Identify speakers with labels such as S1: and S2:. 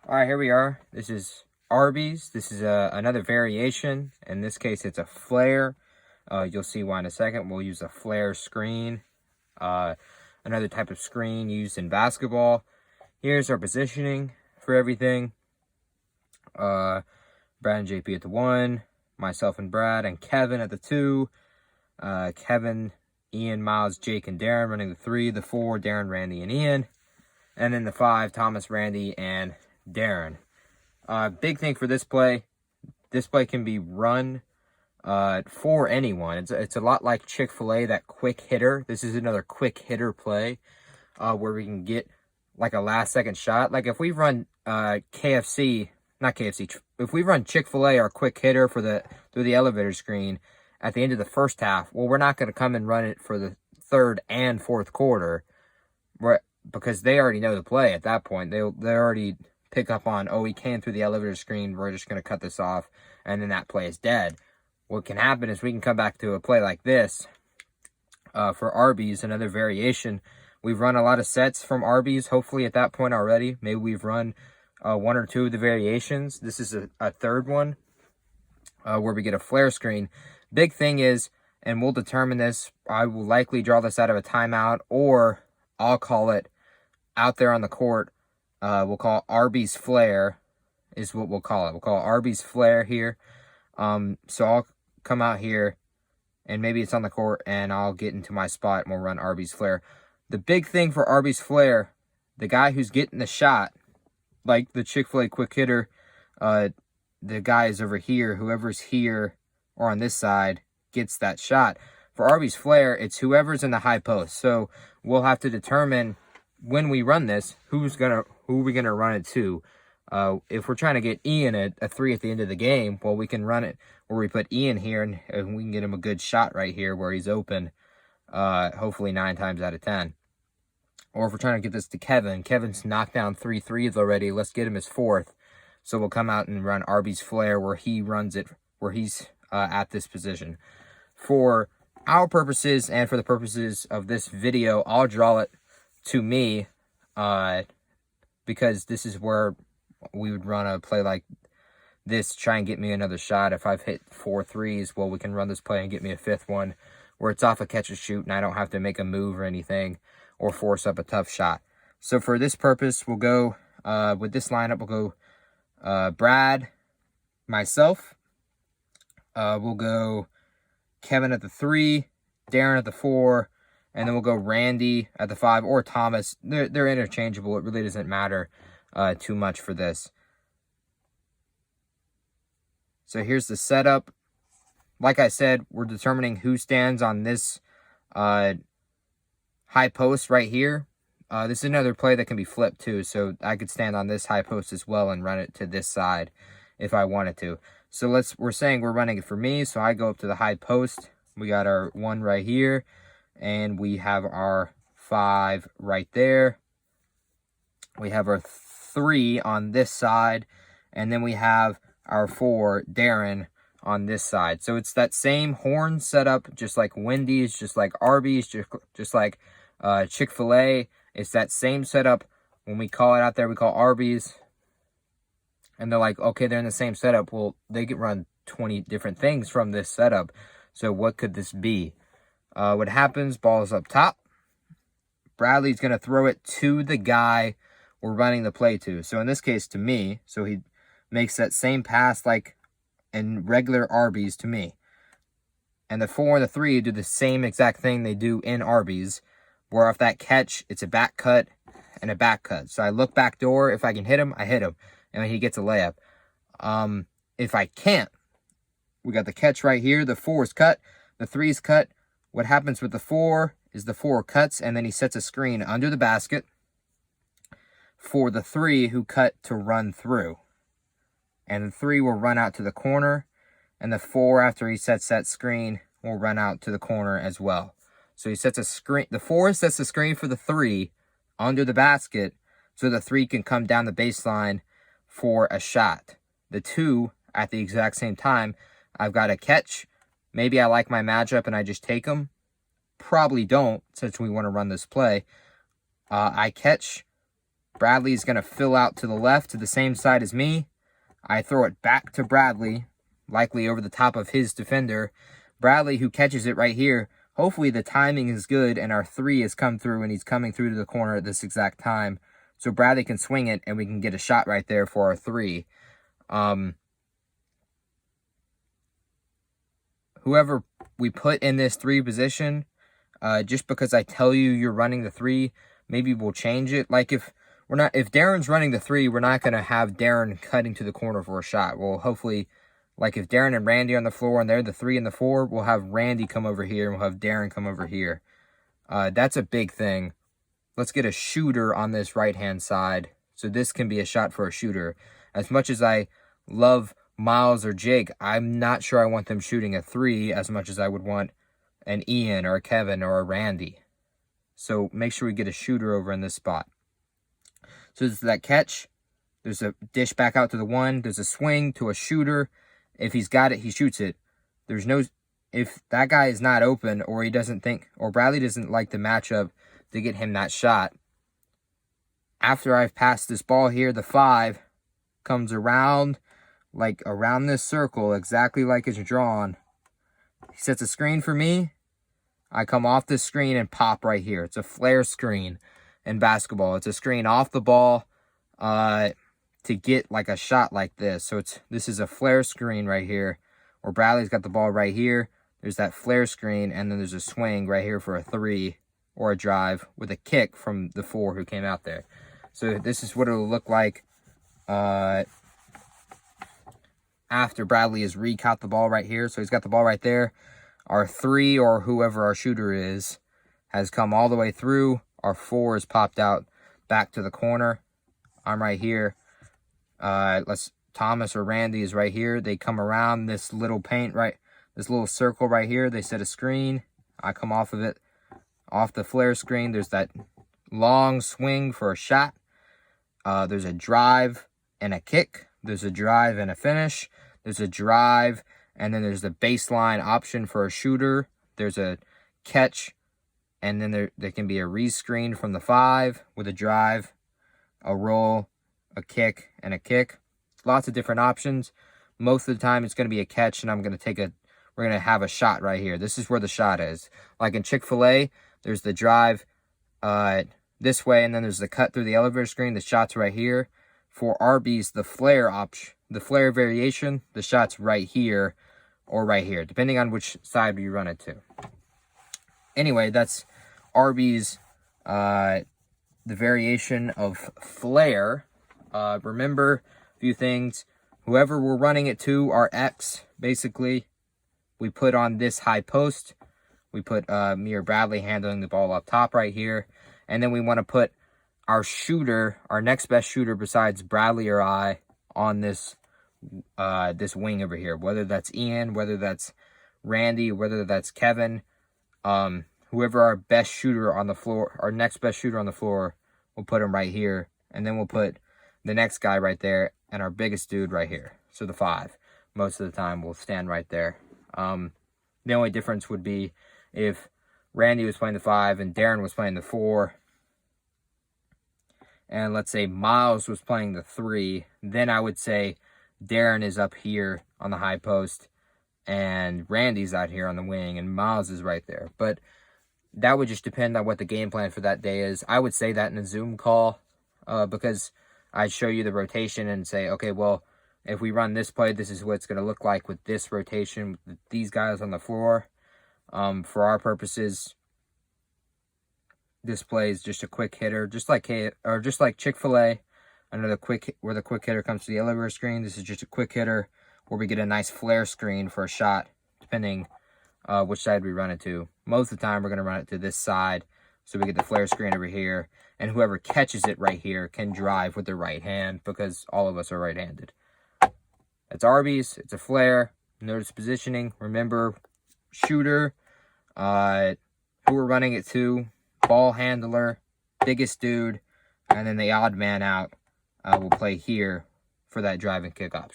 S1: All right, here we are. This is Arby's. This is another variation. In this case, it's a flare. You'll see why in a second. We'll use a flare screen, another type of screen used in basketball. Here's our positioning for everything. Brad and JP at the 1, myself and Brad, and Kevin at the 2. Kevin, Ian, Miles, Jake, and Darren running the 3. The 4, Darren, Randy, and Ian. And then the 5, Thomas, Randy, and Darren. Big thing for this play can be run for anyone. It's a lot like Chick-fil-A, that quick hitter. This is another quick hitter play where we can get like a last second shot. Like if we run if we run Chick-fil-A, our quick hitter through the elevator screen at the end of the first half, well, we're not going to come and run it for the third and fourth quarter, because they already know the play at that point. They already pick up on, oh, we came through the elevator screen, we're just going to cut this off, and then that play is dead. What can happen is we can come back to a play like this. For Arby's, another variation. We've run a lot of sets from Arby's, hopefully at that point already. Maybe we've run 1 or 2 of the variations. This is a third one where we get a flare screen. Big thing is, and we'll determine this, I will likely draw this out of a timeout, or I'll call it out there on the court. We'll call Arby's flare is what we'll call it. We'll call it Arby's flare here. So I'll come out here, and maybe it's on the court, and I'll get into my spot, and we'll run Arby's flare. The big thing for Arby's flare, the guy who's getting the shot, like the Chick-fil-A quick hitter, the guy is over here. Whoever's here or on this side gets that shot. For Arby's flare, it's whoever's in the high post. So we'll have to determine when we run this, who are we gonna run it to? If we're trying to get Ian a 3 at the end of the game, well, we can run it where we put Ian here, and we can get him a good shot right here where he's open, hopefully 9 times out of 10. Or if we're trying to get this to Kevin, Kevin's knocked down 3 threes already, let's get him his 4th. So we'll come out and run Arby's flare where he runs it, where he's at this position. For our purposes and for the purposes of this video, I'll draw it to me, because this is where we would run a play like this, try and get me another shot. If I've hit 4 threes, well, we can run this play and get me a 5th one where it's off a catch and shoot and I don't have to make a move or anything or force up a tough shot. So for this purpose, we'll go with this lineup. We'll go Brad, myself. We'll go Kevin at the 3, Darren at the 4, and then we'll go Randy at the 5 or Thomas. They're interchangeable. It really doesn't matter too much for this. So here's the setup. Like I said, we're determining who stands on this high post right here. This is another play that can be flipped too. So I could stand on this high post as well and run it to this side if I wanted to. So we're saying we're running it for me. So I go up to the high post. We got our 1 right here. And we have our 5 right there. We have our 3 on this side. And then we have our 4, Darren, on this side. So it's that same horn setup, just like Wendy's, just like Arby's, just like Chick-fil-A. It's that same setup. When we call it out there, we call Arby's. And they're like, okay, they're in the same setup. Well, they can run 20 different things from this setup. So what could this be? What happens, ball is up top. Bradley's going to throw it to the guy we're running the play to. So in this case, to me. So he makes that same pass like in regular Arby's to me. And the 4 and the 3 do the same exact thing they do in Arby's. Where off that catch, it's a back cut and a back cut. So I look back door. If I can hit him, I hit him. And he gets a layup. If I can't, we got the catch right here. The 4 is cut. The 3 is cut. What happens with the 4 is the 4 cuts, and then he sets a screen under the basket for the 3 who cut to run through. And the 3 will run out to the corner, and the 4, after he sets that screen, will run out to the corner as well. So he sets a screen. The 4 sets the screen for the 3 under the basket, so the 3 can come down the baseline for a shot. The 2, at the exact same time, I've got a catch. Maybe I like my matchup and I just take them. Probably don't, since we want to run this play. I catch Bradley's going to fill out to the left to the same side as me. I throw it back to Bradley, likely over the top of his defender. Bradley, who catches it right here, hopefully the timing is good and our 3 has come through and he's coming through to the corner at this exact time. So Bradley can swing it and we can get a shot right there for our 3. Whoever we put in this 3 position, just because I tell you you're running the 3, maybe we'll change it. Like if Darren's running the 3, we're not going to have Darren cutting to the corner for a shot. Well, hopefully, like if Darren and Randy are on the floor and they're the 3 and the 4, we'll have Randy come over here and we'll have Darren come over here. That's a big thing. Let's get a shooter on this right-hand side. So this can be a shot for a shooter. As much as I love Miles or Jake, I'm not sure I want them shooting a 3 as much as I would want an Ian or a Kevin or a Randy. So make sure we get a shooter over in this spot. So there's that catch. There's a dish back out to the 1. There's a swing to a shooter. If he's got it, he shoots it. If that guy is not open or he doesn't think, or Bradley doesn't like the matchup to get him that shot, after I've passed this ball here, the 5 comes around, like around this circle, exactly like it's drawn. He sets a screen for me. I come off this screen and pop right here. It's a flare screen in basketball. It's a screen off the ball to get like a shot like this. So this is a flare screen right here, where Bradley's got the ball right here. There's that flare screen, and then there's a swing right here for a 3 or a drive with a kick from the 4 who came out there. So this is what it'll look like after Bradley has re-caught the ball right here. So he's got the ball right there. Our 3 or whoever our shooter is has come all the way through. Our 4 is popped out back to the corner. I'm right here. Thomas or Randy is right here. They come around this little paint this little circle right here. They set a screen. I come off of it, off the flare screen. There's that long swing for a shot. There's a drive and a kick. There's a drive and a finish. There's a drive, and then there's the baseline option for a shooter. There's a catch, and then there can be a rescreen from the 5 with a drive, a roll, a kick, and a kick. Lots of different options. Most of the time, it's going to be a catch, and we're going to have a shot right here. This is where the shot is. Like in Chick-fil-A, there's the drive this way, and then there's the cut through the elevator screen. The shot's right here. For Arby's, the flare variation, the shot's right here or right here, depending on which side you run it to. Anyway, that's Arby's, the variation of flare. Remember a few things. Whoever we're running it to, our X, basically, we put on this high post. We put me or Bradley handling the ball up top right here. And then we want to put our shooter, our next best shooter besides Bradley or I, on this this wing over here. Whether that's Ian, whether that's Randy, whether that's Kevin. Whoever our best shooter on the floor, our next best shooter on the floor, we'll put him right here. And then we'll put the next guy right there and our biggest dude right here. So the 5. Most of the time will stand right there. The only difference would be if Randy was playing the 5 and Darren was playing the 4. And let's say Miles was playing the 3. Then I would say Darren is up here on the high post and Randy's out here on the wing and Miles is right there. But that would just depend on what the game plan for that day is. I would say that in a Zoom call because I'd show you the rotation and say, okay, well, if we run this play, this is what it's going to look like with this rotation, with these guys on the floor. For our purposes, this play is just a quick hitter, just like Chick-fil-A. Another where the quick hitter comes to the elevator screen. This is just a quick hitter where we get a nice flare screen for a shot, depending which side we run it to. Most of the time, we're going to run it to this side, so we get the flare screen over here. And whoever catches it right here can drive with their right hand because all of us are right-handed. It's Arby's. It's a flare. Notice positioning. Remember, shooter, who we're running it to, ball handler, biggest dude, and then the odd man out will play here for that drive and kick option.